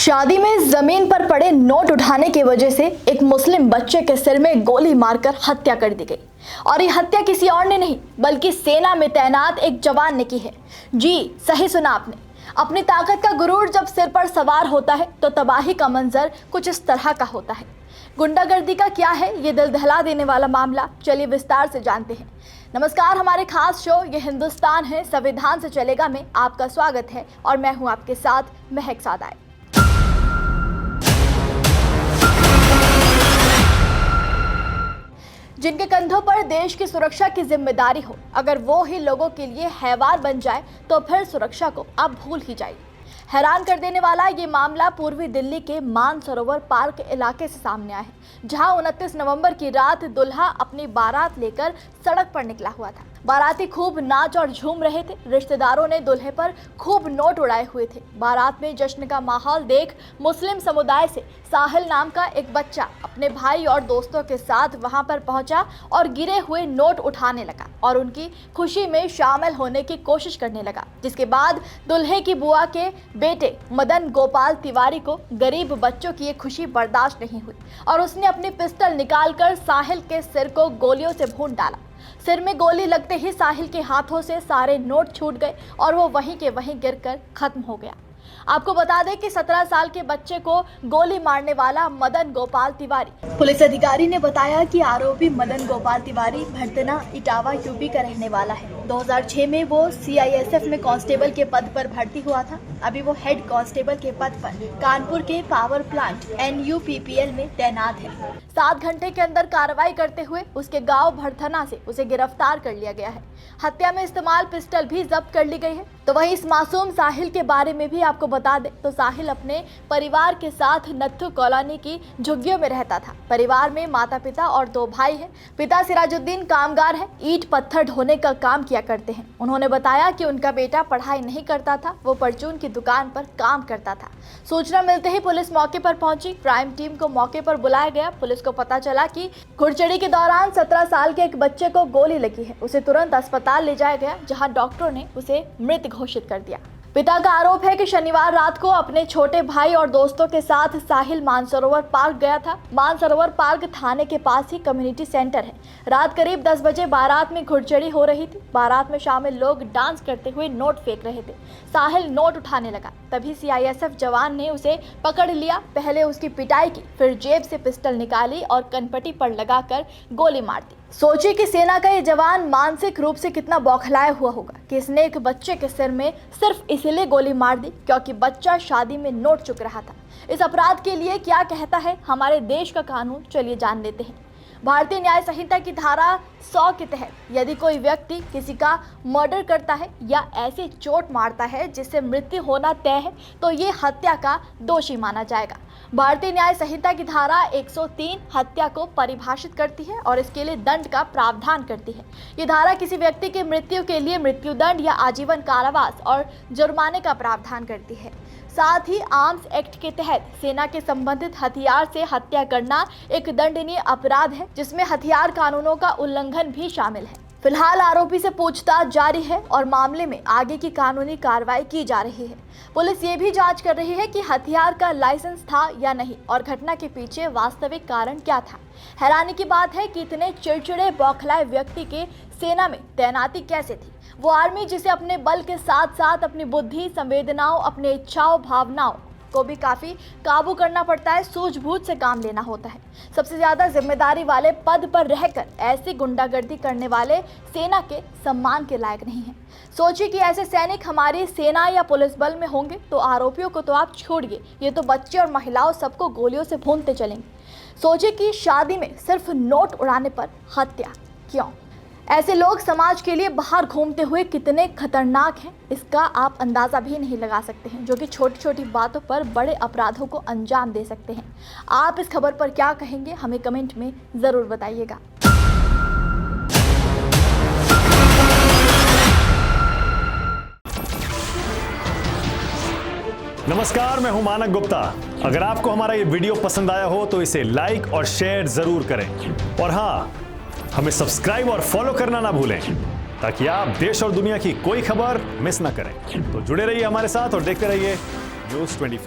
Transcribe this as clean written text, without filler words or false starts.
शादी में जमीन पर पड़े नोट उठाने की वजह से एक मुस्लिम बच्चे के सिर में गोली मारकर हत्या कर दी गई। और ये हत्या किसी और ने नहीं बल्कि सेना में तैनात एक जवान ने की है। जी सही सुना आपने। अपनी ताकत का गुरूर जब सिर पर सवार होता है तो तबाही का मंजर कुछ इस तरह का होता है। गुंडागर्दी का क्या है ये दिल दहला देने वाला मामला, चलिए विस्तार से जानते हैं। नमस्कार, हमारे खास शो ये हिंदुस्तान है संविधान से चलेगा में आपका स्वागत है और मैं हूं आपके साथ महक सादाए। जिनके कंधों पर देश की सुरक्षा की जिम्मेदारी हो, अगर वो ही लोगों के लिए हैवान बन जाए तो फिर सुरक्षा को आप भूल ही जाइए। हैरान कर देने वाला ये मामला पूर्वी दिल्ली के मानसरोवर पार्क इलाके से सामने आया है, जहां 29 नवंबर की रात दुल्हा अपनी बारात लेकर सड़क पर निकला हुआ था। बाराती खूब नाच और झूम रहे थे। रिश्तेदारों ने दुल्हे पर खूब नोट उड़ाए हुए थे। बारात में जश्न का माहौल देख मुस्लिम समुदाय से साहिल नाम का एक बच्चा अपने भाई और दोस्तों के साथ वहां पर पहुंचा और गिरे हुए नोट उठाने लगा और उनकी खुशी में शामिल होने की कोशिश करने लगा। जिसके बाद दुल्हे की बुआ के बेटे मदन गोपाल तिवारी को गरीब बच्चों की ये खुशी बर्दाश्त नहीं हुई और उसने अपनी पिस्टल निकालकर साहिल के सिर को गोलियों से भून डाला। सिर में गोली लगते ही साहिल के हाथों से सारे नोट छूट गए और वो वहीं के वहीं गिरकर खत्म हो गया। आपको बता दें कि 17 साल के बच्चे को गोली मारने वाला मदन गोपाल तिवारी। पुलिस अधिकारी ने बताया कि आरोपी मदन गोपाल तिवारी भरतना इटावा यूपी का रहने वाला है। 2006 में वो सीआईएसएफ में कांस्टेबल के पद पर भर्ती हुआ था। अभी वो हेड कांस्टेबल के पद पर कानपुर के पावर प्लांट NUPPL में तैनात है। 7 घंटे के अंदर कार्रवाई करते हुए उसके गांव भरथना से उसे गिरफ्तार कर लिया गया है। हत्या में इस्तेमाल पिस्टल भी जब्त कर ली गई है। तो वहीं इस मासूम साहिल के बारे में भी आपको बता दें तो साहिल अपने परिवार के साथ नत्थु कॉलोनी की झुग्गियों में रहता था। परिवार में माता पिता और 2 भाई हैं। पिता सिराजुद्दीन कामगार है, ईंट पत्थर ढोने का काम किया करते हैं। उन्होंने बताया कि उनका बेटा पढ़ाई नहीं करता था, वो परचून की दुकान पर काम करता था। सूचना मिलते ही पुलिस मौके पर पहुंची। क्राइम टीम को मौके पर बुलाया गया। पुलिस को पता चला कि घुड़चढ़ी के दौरान 17 साल के एक बच्चे को गोली लगी है। उसे तुरंत अस्पताल ले जाया गया, जहां डॉक्टरों ने उसे मृत घोषित कर दिया। पिता का आरोप है कि शनिवार रात को अपने छोटे भाई और दोस्तों के साथ साहिल मानसरोवर पार्क गया था। मानसरोवर पार्क थाने के पास ही कम्युनिटी सेंटर है। रात करीब 10 बजे बारात में घुड़चढ़ी हो रही थी। बारात में शामिल लोग डांस करते हुए नोट फेंक रहे थे। साहिल नोट उठाने लगा, तभी सीआईएसएफ जवान ने उसे पकड़ लिया। पहले उसकी पिटाई की, फिर जेब से पिस्टल निकाली और कनपटी पर लगाकर गोली मार दी। सोचिए कि सेना का ये जवान मानसिक रूप से कितना बौखलाया हुआ होगा कि इसने एक बच्चे के सिर में सिर्फ इसीलिए गोली मार दी क्योंकि बच्चा शादी में नोट चुक रहा था। इस अपराध के लिए क्या कहता है हमारे देश का कानून, चलिए जान लेते हैं। भारतीय न्याय संहिता की धारा 100 के तहत यदि कोई व्यक्ति किसी का मर्डर करता है या ऐसी चोट मारता है जिससे मृत्यु होना तय है तो ये हत्या का दोषी माना जाएगा। भारतीय न्याय संहिता की धारा 103 हत्या को परिभाषित करती है और इसके लिए दंड का प्रावधान करती है। ये धारा किसी व्यक्ति की मृत्यु के लिए मृत्युदंड या आजीवन कारावास और जुर्माने का प्रावधान करती है। साथ ही आर्म्स एक्ट के तहत सेना के संबंधित हथियार से हत्या करना एक दंडनीय अपराध है, जिसमें हथियार कानूनों का उल्लंघन भी शामिल है। फिलहाल आरोपी से पूछताछ जारी है और मामले में आगे की कानूनी कार्रवाई की जा रही है। पुलिस ये भी जांच कर रही है कि हथियार का लाइसेंस था या नहीं और घटना के पीछे वास्तविक कारण क्या था। हैरानी की बात है कि इतने चिड़चिड़े बौखलाए व्यक्ति के सेना में तैनाती कैसे थी। वो आर्मी जिसे अपने बल के साथ साथ अपनी बुद्धि, संवेदनाओं, अपनी इच्छाओं, भावनाओं को भी काफ़ी काबू करना पड़ता है, सूझबूझ से काम लेना होता है। सबसे ज़्यादा जिम्मेदारी वाले पद पर रहकर ऐसी गुंडागर्दी करने वाले सेना के सम्मान के लायक नहीं हैं। सोचिए कि ऐसे सैनिक हमारी सेना या पुलिस बल में होंगे तो आरोपियों को तो आप छोड़िए, ये तो बच्चे और महिलाओं सबको गोलियों से भूनते चलेंगे। सोचिए कि शादी में सिर्फ नोट उड़ाने पर हत्या क्यों? ऐसे लोग समाज के लिए बाहर घूमते हुए कितने खतरनाक हैं, इसका आप अंदाज़ा भी नहीं लगा सकते हैं, जो कि छोटी छोटी बातों पर बड़े अपराधों को अंजाम दे सकते हैं। आप इस खबर पर क्या कहेंगे, हमें कमेंट में ज़रूर बताइएगा। नमस्कार, मैं हूं मानक गुप्ता। अगर आपको हमारा ये वीडियो पसंद आया हो तो इसे लाइक और शेयर जरूर करें और हाँ, हमें सब्सक्राइब और फॉलो करना ना भूलें ताकि आप देश और दुनिया की कोई खबर मिस ना करें। तो जुड़े रहिए हमारे साथ और देखते रहिए न्यूज़ 24।